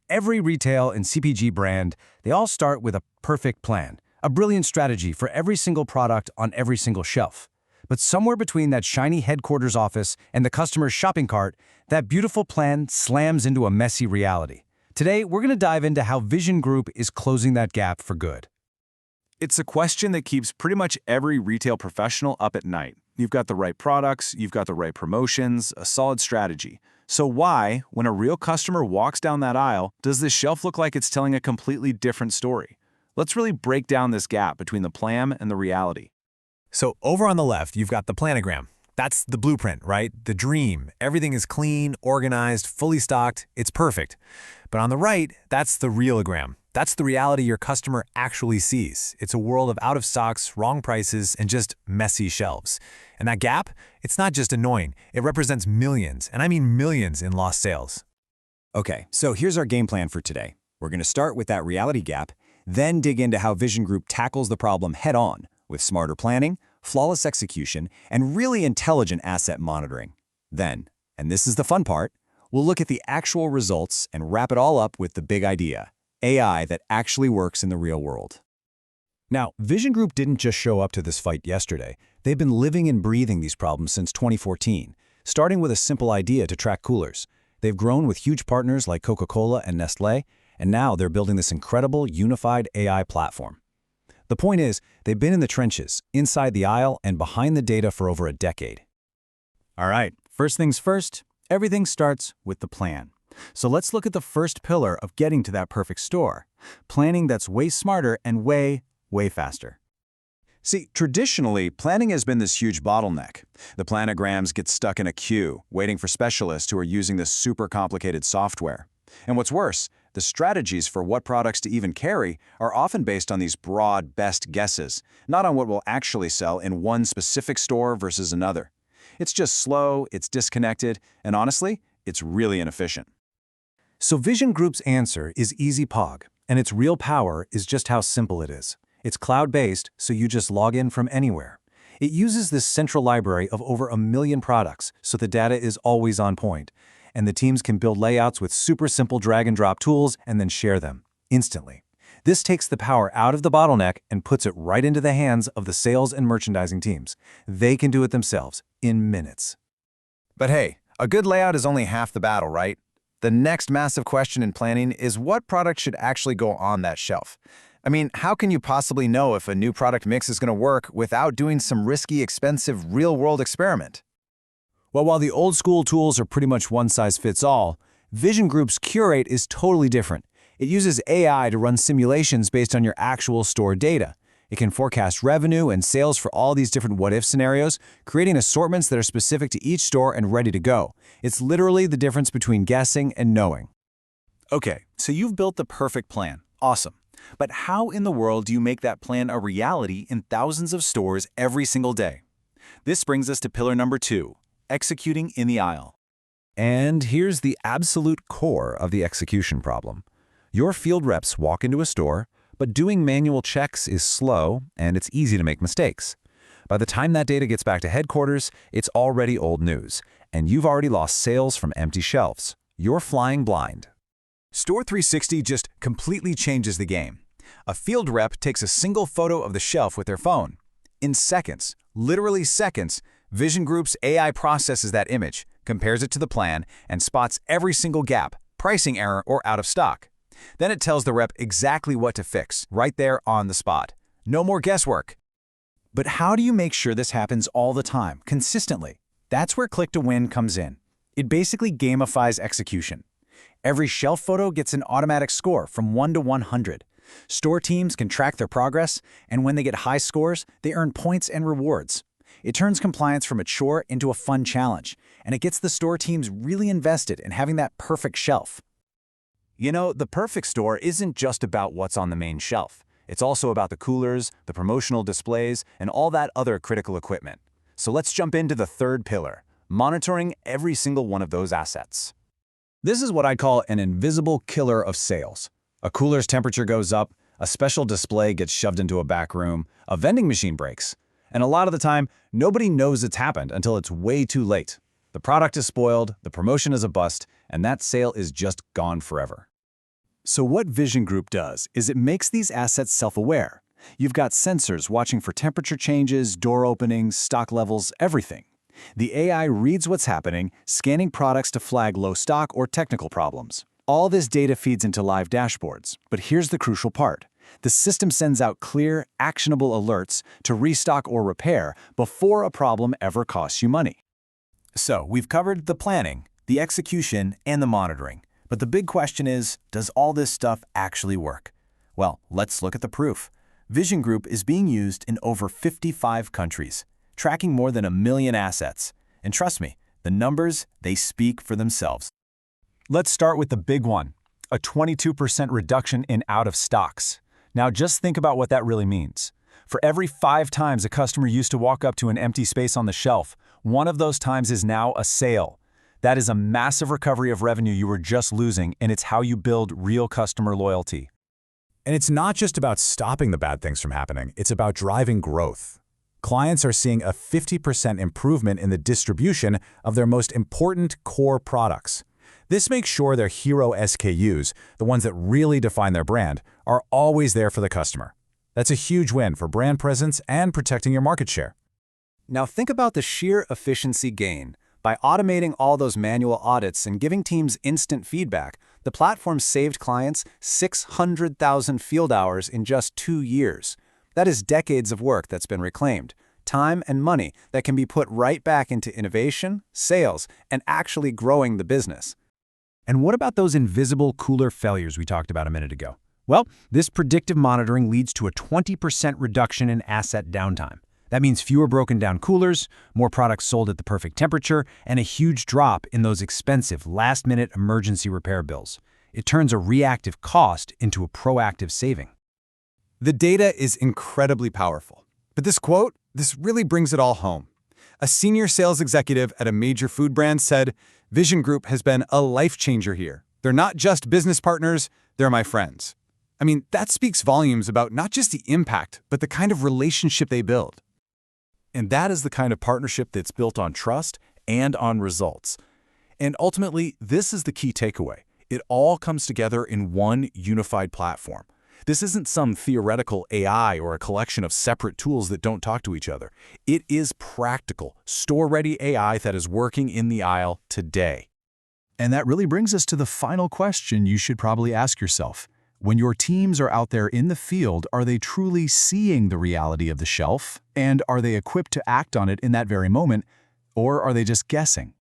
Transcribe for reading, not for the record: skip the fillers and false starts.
Every retail and CPG brand, they all start with a perfect plan, a brilliant strategy for every single product on every single shelf. But somewhere between that shiny headquarters office and the customer's shopping cart, that beautiful plan slams into a messy reality. Today, we're going to dive into how Vision Group is closing that gap for good. It's a question that keeps pretty much every retail professional up at night. You've got the right products, you've got the right promotions, a solid strategy. So why, when a real customer walks down that aisle, does this shelf look like it's telling a completely different story? Let's really break down this gap between the plan and the reality. So over on the left, you've got the planogram. That's the blueprint, right? The dream. Everything is clean, organized, fully stocked. It's perfect. But on the right, that's the realogram. That's the reality your customer actually sees. It's a world of out of stocks, wrong prices, and just messy shelves. And that gap, it's not just annoying. It represents millions, and I mean millions in lost sales. Okay, so here's our game plan for today. We're going to start with that reality gap, then dig into how Vision Group tackles the problem head-on with smarter planning, flawless execution, and really intelligent asset monitoring. Then, and this is the fun part, we'll look at the actual results and wrap it all up with the big idea: AI that actually works in the real world. Now, Vision Group didn't just show up to this fight yesterday. They've been living and breathing these problems since 2014, starting with a simple idea to track coolers. They've grown with huge partners like Coca-Cola and Nestlé, and now they're building this incredible unified AI platform. The point is, they've been in the trenches, inside the aisle, and behind the data for over a decade. All right, first things first, everything starts with the plan. So let's look at the first pillar of getting to that perfect store: planning that's way smarter and way faster. See, traditionally, planning has been this huge bottleneck. The planograms get stuck in a queue, waiting for specialists who are using this super complicated software. And what's worse, the strategies for what products to even carry are often based on these broad best guesses, not on what will actually sell in one specific store versus another. It's just slow, it's disconnected, and honestly, it's really inefficient. So Vision Group's answer is EasyPog, and its real power is just how simple it is. It's cloud-based, so you just log in from anywhere. It uses this central library of over 1 million products, so the data is always on point, and the teams can build layouts with super simple drag-and-drop tools and then share them instantly. This takes the power out of the bottleneck and puts it right into the hands of the sales and merchandising teams. They can do it themselves in minutes. But hey, a good layout is only half the battle, right? The next massive question in planning is what product should actually go on that shelf. I mean, how can you possibly know if a new product mix is going to work without doing some risky, expensive, real-world experiment? Well, while the old-school tools are pretty much one-size-fits-all, Vision Group's Curate is totally different. It uses AI to run simulations based on your actual store data. It can forecast revenue and sales for all these different what-if scenarios, creating assortments that are specific to each store and ready to go. It's literally the difference between guessing and knowing. Okay, so you've built the perfect plan. Awesome. But how in the world do you make that plan a reality in thousands of stores every single day? This brings us to pillar number 2, executing in the aisle. And here's the absolute core of the execution problem. Your field reps walk into a store, but doing manual checks is slow and it's easy to make mistakes. By the time that data gets back to headquarters, it's already old news, and you've already lost sales from empty shelves. You're flying blind. Store 360 just completely changes the game. A field rep takes a single photo of the shelf with their phone. In seconds, literally seconds, Vision Group's AI processes that image, compares it to the plan, and spots every single gap, pricing error, or out of stock. Then it tells the rep exactly what to fix, right there on the spot. No more guesswork. But how do you make sure this happens all the time, consistently? That's where Click to Win comes in. It basically gamifies execution. Every shelf photo gets an automatic score from 1 to 100. Store teams can track their progress, and when they get high scores, they earn points and rewards. It turns compliance from a chore into a fun challenge, and it gets the store teams really invested in having that perfect shelf. The perfect store isn't just about what's on the main shelf. It's also about the coolers, the promotional displays, and all that other critical equipment. So let's jump into the third pillar, monitoring every single one of those assets. This is what I call an invisible killer of sales. A cooler's temperature goes up, a special display gets shoved into a back room, a vending machine breaks. And a lot of the time, nobody knows it's happened until it's way too late. The product is spoiled, the promotion is a bust, and that sale is just gone forever. So what Vision Group does is it makes these assets self-aware. You've got sensors watching for temperature changes, door openings, stock levels, everything. The AI reads what's happening, scanning products to flag low stock or technical problems. All this data feeds into live dashboards, but here's the crucial part. The system sends out clear, actionable alerts to restock or repair before a problem ever costs you money. So we've covered the planning, the execution, and the monitoring. But the big question is, does all this stuff actually work? Well, let's look at the proof. Vision Group is being used in over 55 countries, tracking more than 1 million assets. And trust me, the numbers, they speak for themselves. Let's start with the big one, a 22% reduction in out-of-stocks. Now just think about what that really means. For every 5 times a customer used to walk up to an empty space on the shelf, one of those times is now a sale. That is a massive recovery of revenue you were just losing, and it's how you build real customer loyalty. And it's not just about stopping the bad things from happening, it's about driving growth. Clients are seeing a 50% improvement in the distribution of their most important core products. This makes sure their hero SKUs, the ones that really define their brand, are always there for the customer. That's a huge win for brand presence and protecting your market share. Now think about the sheer efficiency gain. By automating all those manual audits and giving teams instant feedback, the platform saved clients 600,000 field hours in just 2 years. That is decades of work that's been reclaimed, time and money that can be put right back into innovation, sales, and actually growing the business. And what about those invisible cooler failures we talked about a minute ago? Well, this predictive monitoring leads to a 20% reduction in asset downtime. That means fewer broken down coolers, more products sold at the perfect temperature, and a huge drop in those expensive last-minute emergency repair bills. It turns a reactive cost into a proactive saving. The data is incredibly powerful. But this quote, this really brings it all home. A senior sales executive at a major food brand said, "Vision Group has been a life changer here. They're not just business partners, they're my friends." I mean, that speaks volumes about not just the impact, but the kind of relationship they build. And that is the kind of partnership that's built on trust and on results. And ultimately, this is the key takeaway. It all comes together in one unified platform. This isn't some theoretical AI or a collection of separate tools that don't talk to each other. It is practical, store-ready AI that is working in the aisle today. And that really brings us to the final question you should probably ask yourself. When your teams are out there in the field, are they truly seeing the reality of the shelf? And are they equipped to act on it in that very moment? Or are they just guessing?